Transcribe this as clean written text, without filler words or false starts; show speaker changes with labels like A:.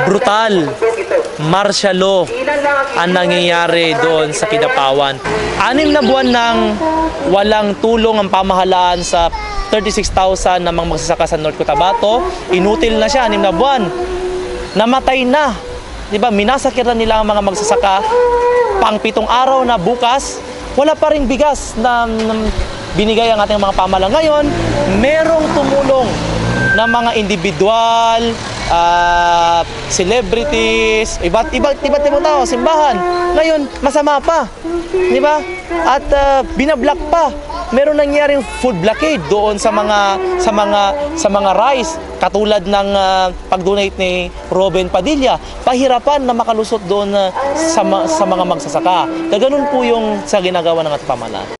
A: brutal, martial law ang nangyayari doon sa Kidapawan. 6 na buwan nang walang tulong ang pamahalaan sa 36,000 na mga magsasaka sa North Cotabato. Inutil na siya, 6 na buwan. Namatay na. Diba? Minasakit na nila ang mga magsasaka. Pang 7 araw na bukas, wala pa rin bigas na binigay ang ating mga pamahalaan. Ngayon, merong tumulong na mga individual, celebrities, iba't ibang tao, simbahan. Ngayon, masama pa. Di ba? At binablock pa. Meron nangyaring food blockade doon sa mga rice, katulad ng pag-donate ni Robin Padilla. Pahirapan na makalusot doon sa mga magsasaka. Ganun po yung sa ginagawa ng ating pamahalaan.